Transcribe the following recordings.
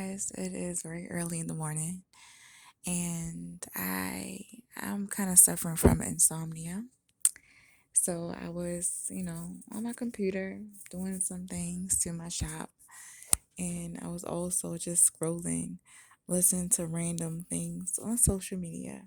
guys. It is very early in the morning, and I'm kind of suffering from insomnia. So I was, on my computer doing some things to my shop, and I was also just scrolling, listening to random things on social media.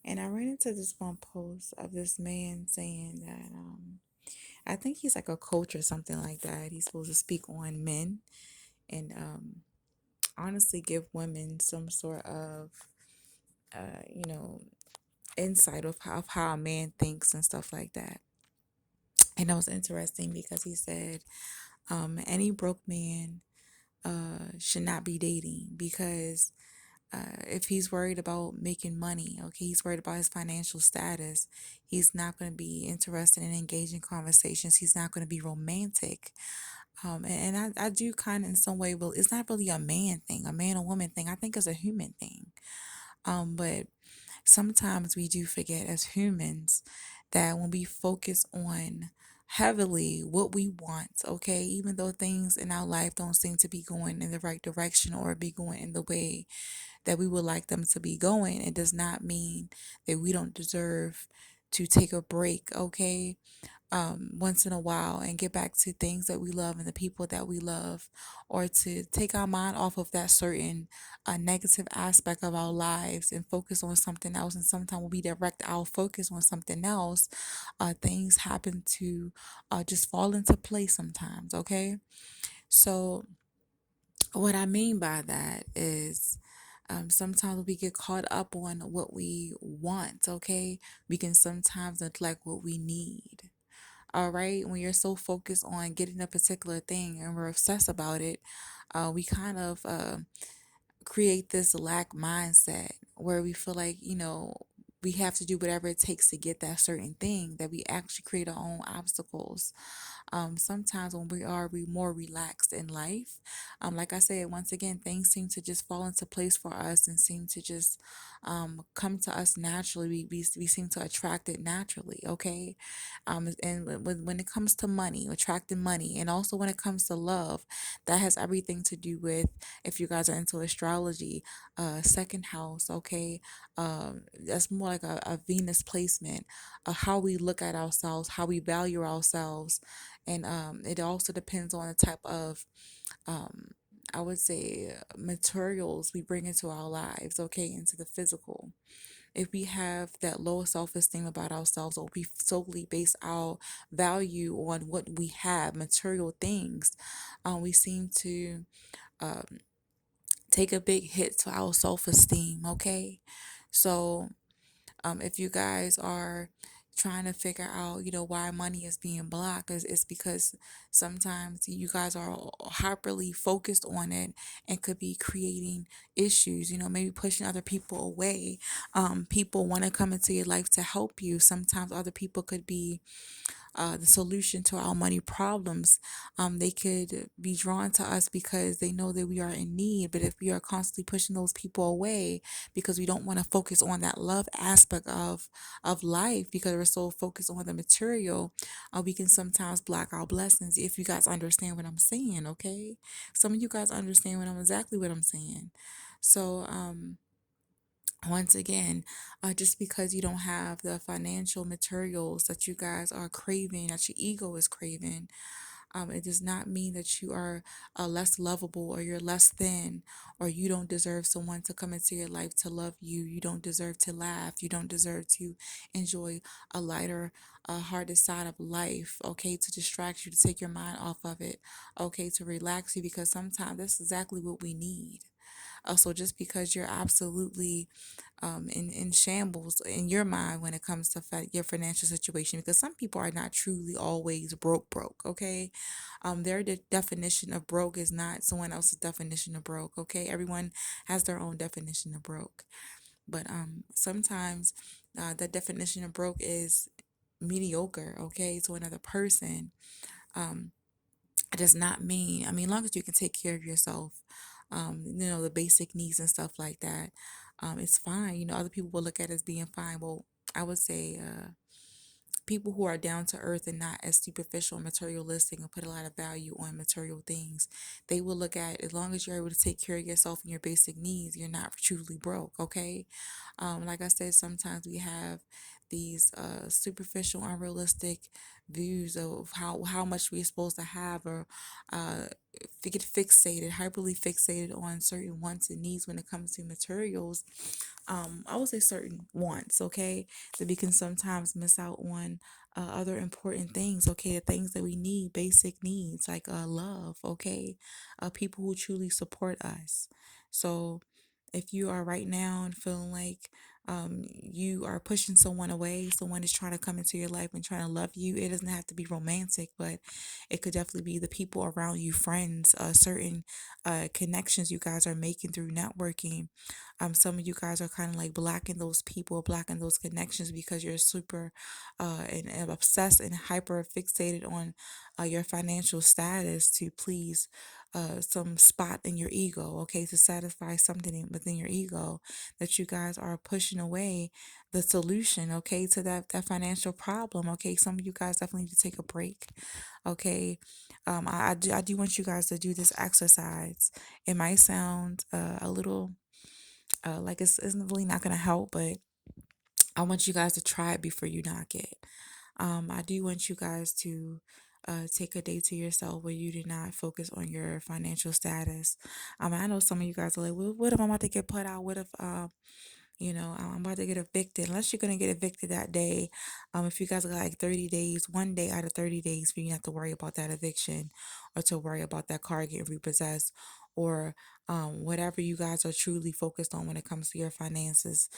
And I ran into this one post of this man saying that I think he's like a coach or something like that. He's supposed to speak on men and honestly give women some sort of uh, you know insight of how a man thinks and stuff like that. And that was interesting because he said any broke man should not be dating because if he's worried about making money, okay, he's worried about his financial status, he's not going to be interested in engaging conversations, he's not going to be romantic. And I do kind of in some way, well, it's not really a man thing, a man or woman thing. I think it's a human thing. But sometimes we do forget as humans that when we focus on heavily what we want, okay, even though things in our life don't seem to be going in the right direction or be going in the way that we would like them to be going, it does not mean that we don't deserve to take a break, okay? Once in a while and get back to things that we love and the people that we love, or to take our mind off of that certain negative aspect of our lives and focus on something else. And sometimes when we direct our focus on something else, things happen to just fall into place sometimes, okay? So, what I mean by that is sometimes we get caught up on what we want, okay? We can sometimes neglect what we need. All right, when you're so focused on getting a particular thing and we're obsessed about it, we kind of create this lack mindset where we feel like, we have to do whatever it takes to get that certain thing, that we actually create our own obstacles. Sometimes when we more relaxed in life, like I said, once again, things seem to just fall into place for us and seem to just come to us naturally. We seem to attract it naturally, okay? And when it comes to money, attracting money, and also when it comes to love, that has everything to do with, if you guys are into astrology, second house, okay? That's more like a Venus placement, how we look at ourselves, how we value ourselves, and it also depends on the type of um, I would say materials we bring into our lives, okay, into the physical. If we have that lower self-esteem about ourselves, or we solely base our value on what we have, material things, we seem to um, take a big hit to our self-esteem, okay? So if you guys are trying to figure out, why money is being blocked, is because sometimes you guys are hyperly focused on it and could be creating issues, maybe pushing other people away. People want to come into your life to help you. Sometimes other people could be the solution to our money problems. They could be drawn to us because they know that we are in need. But if we are constantly pushing those people away because we don't want to focus on that love aspect of life, because we're so focused on the material, we can sometimes block our blessings. If you guys understand what I'm saying, okay? Some of you guys understand exactly what I'm saying. So, once again, just because you don't have the financial materials that you guys are craving, that your ego is craving, it does not mean that you are less lovable, or you're less than, or you don't deserve someone to come into your life to love you. You don't deserve to laugh. You don't deserve to enjoy a lighter, hearted side of life, okay, to distract you, to take your mind off of it, okay, to relax you, because sometimes that's exactly what we need. So just because you're absolutely in shambles in your mind when it comes to your financial situation, because some people are not truly always broke, okay? Their definition of broke is not someone else's definition of broke, okay? Everyone has their own definition of broke. But sometimes the definition of broke is mediocre, okay, to another person. Um, it does not mean, I mean, long as you can take care of yourself, the basic needs and stuff like that, it's fine. Other people will look at it as being fine. Well, I would say people who are down to earth and not as superficial and materialistic and put a lot of value on material things, they will look at, as long as you're able to take care of yourself and your basic needs, you're not truly broke, okay? Like I said, sometimes we have these superficial, unrealistic views of how much we're supposed to have, or uh, get fixated, hyperly fixated on certain wants and needs when it comes to materials. I would say certain wants, okay, that we can sometimes miss out on other important things, okay, the things that we need, basic needs like love, okay, people who truly support us. So if you are right now and feeling like you are pushing someone away, someone is trying to come into your life and trying to love you, it doesn't have to be romantic, but it could definitely be the people around you, friends, certain connections you guys are making through networking. Some of you guys are kind of like blocking those people, blocking those connections because you're super and obsessed and hyper fixated on your financial status to please some spot in your ego, okay, to satisfy something within your ego, that you guys are pushing away the solution, okay, to that financial problem, okay. Some of you guys definitely need to take a break, okay. I do want you guys to do this exercise. It might sound a little like it's really not gonna help, but I want you guys to try it before you knock it. I do want you guys to take a day to yourself where you do not focus on your financial status. I know some of you guys are like, well, what if I'm about to get put out? What if I'm about to get evicted? Unless you're gonna get evicted that day, if you guys got like 30 days, one day out of 30 days for you not to worry about that eviction or to worry about that car getting repossessed, or whatever you guys are truly focused on when it comes to your finances.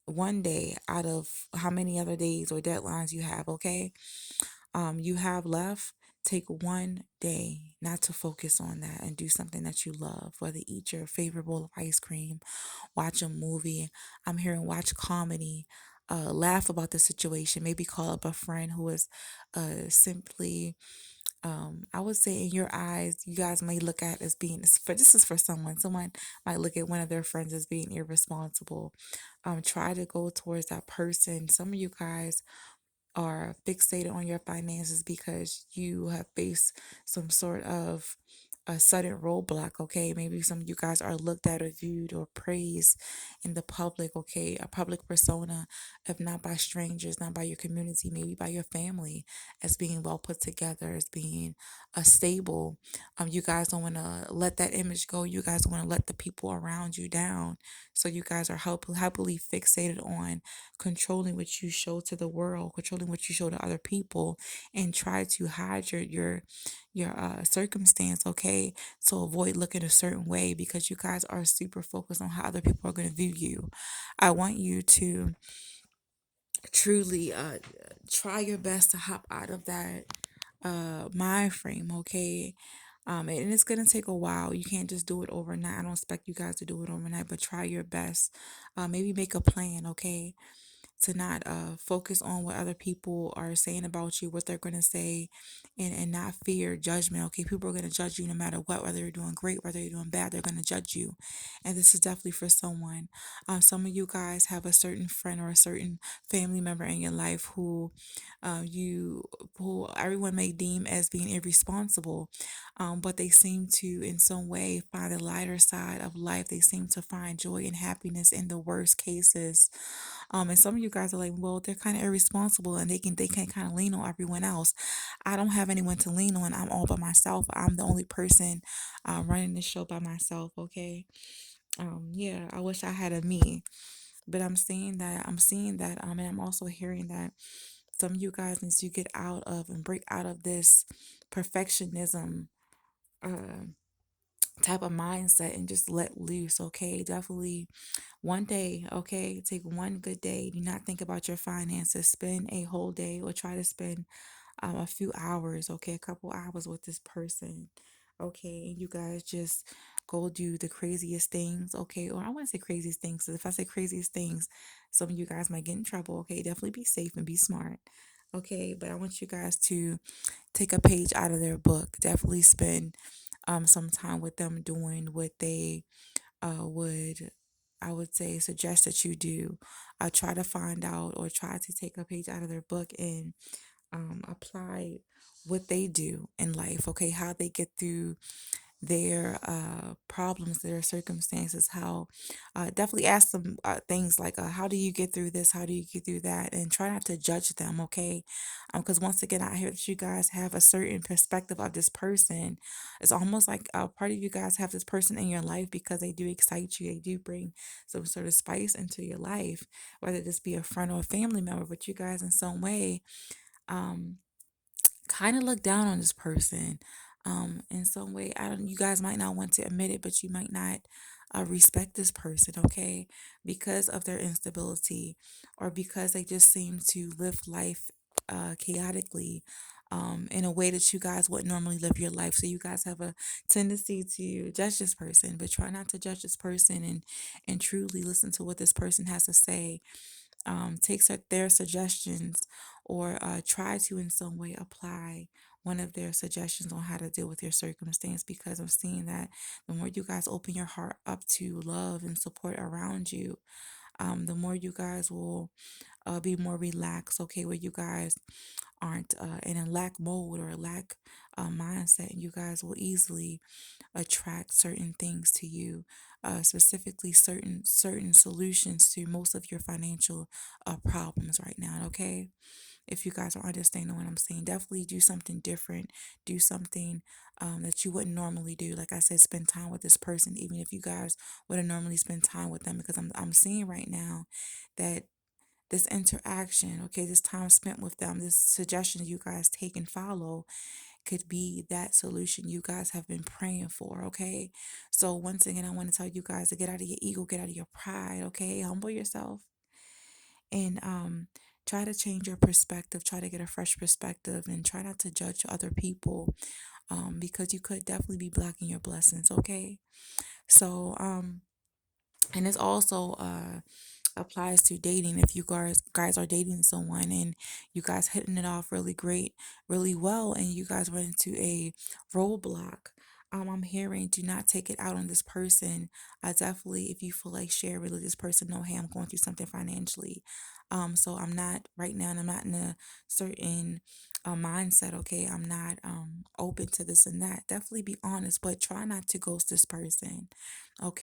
One day out of how many other days or deadlines you have, okay? You have left, take one day not to focus on that and do something that you love, whether eat your favorite bowl of ice cream, watch a movie. I'm hearing watch comedy, laugh about the situation, maybe call up a friend who is simply I would say in your eyes, you guys may look at as being, this is for someone. Someone might look at one of their friends as being irresponsible. Try to go towards that person. Some of you guys are fixated on your finances because you have faced some sort of a sudden roadblock, okay? Maybe some of you guys are looked at or viewed or praised in the public, okay? A public persona, if not by strangers, not by your community, maybe by your family, as being well put together, as being stable. You guys don't want to let that image go. You guys don't want to let the people around you down. So you guys are happily fixated on controlling what you show to the world, controlling what you show to other people, and try to hide your circumstance, okay, to avoid looking a certain way because you guys are super focused on how other people are going to view you. I want you to truly try your best to hop out of that mind frame, okay. And it's gonna take a while. You can't just do it overnight. I don't expect you guys to do it overnight, but try your best. Maybe make a plan, okay, to not focus on what other people are saying about you, what they're going to say, and not fear judgment. Okay, people are going to judge you no matter what, whether you're doing great, whether you're doing bad, they're going to judge you. And this is definitely for someone. Some of you guys have a certain friend or a certain family member in your life who who everyone may deem as being irresponsible, but they seem to in some way find a lighter side of life. They seem to find joy and happiness in the worst cases. And some of you guys are like, well, they're kind of irresponsible and they can kind of lean on everyone else. I don't have anyone to lean on. I'm all by myself. I'm the only person running the show by myself. Okay. Yeah, I wish I had a me, but I'm seeing that, and I'm also hearing that some of you guys need to get out of and break out of this perfectionism uh, type of mindset and just let loose. Okay, definitely one day, okay? Take one good day. Do not think about your finances. Spend a whole day or try to spend a few hours, okay? A couple hours with this person, okay? And you guys just go do the craziest things, okay? Or I want to say craziest things. So if I say craziest things, some of you guys might get in trouble, okay? Definitely be safe and be smart, okay? But I want you guys to take a page out of their book. Definitely spend some time with them doing what they would I would say suggest that you do. Try to find out or try to take a page out of their book and apply what they do in life, okay, how they get through their problems, their circumstances, how definitely ask them things like, how do you get through this? How do you get through that? And try not to judge them, okay? Because once again, I hear that you guys have a certain perspective of this person. It's almost like a part of you guys have this person in your life because they do excite you, they do bring some sort of spice into your life, whether this be a friend or a family member, but you guys in some way. Um, Kind of look down on this person in some way. I don't, you guys might not want to admit it, but you might not respect this person, okay, because of their instability or because they just seem to live life chaotically in a way that you guys wouldn't normally live your life. So you guys have a tendency to judge this person, but try not to judge this person and truly listen to what this person has to say. Take their suggestions or try to in some way apply one of their suggestions on how to deal with your circumstance, because I'm seeing that the more you guys open your heart up to love and support around you, the more you guys will be more relaxed, okay, where you guys aren't in a lack mode or a lack mindset, and you guys will easily attract certain things to you, specifically certain solutions to most of your financial problems right now, okay? If you guys are understanding what I'm saying, definitely do something different. Do something that you wouldn't normally do. Like I said, spend time with this person, even if you guys wouldn't normally spend time with them, because I'm seeing right now that this interaction, okay, this time spent with them, this suggestion you guys take and follow could be that solution you guys have been praying for, okay? So once again, I want to tell you guys to get out of your ego, get out of your pride, okay? Humble yourself and try to change your perspective, try to get a fresh perspective, and try not to judge other people because you could definitely be blocking your blessings, okay? So and it's also applies to dating. If you guys are dating someone and you guys hitting it off really great, really well, and you guys run into a roadblock, I'm hearing do not take it out on this person. Definitely, if you feel like share with this person, know, hey, I'm going through something financially. So I'm not right now, and I'm not in a certain mindset. Okay, I'm not open to this and that. Definitely be honest, but try not to ghost this person. Okay.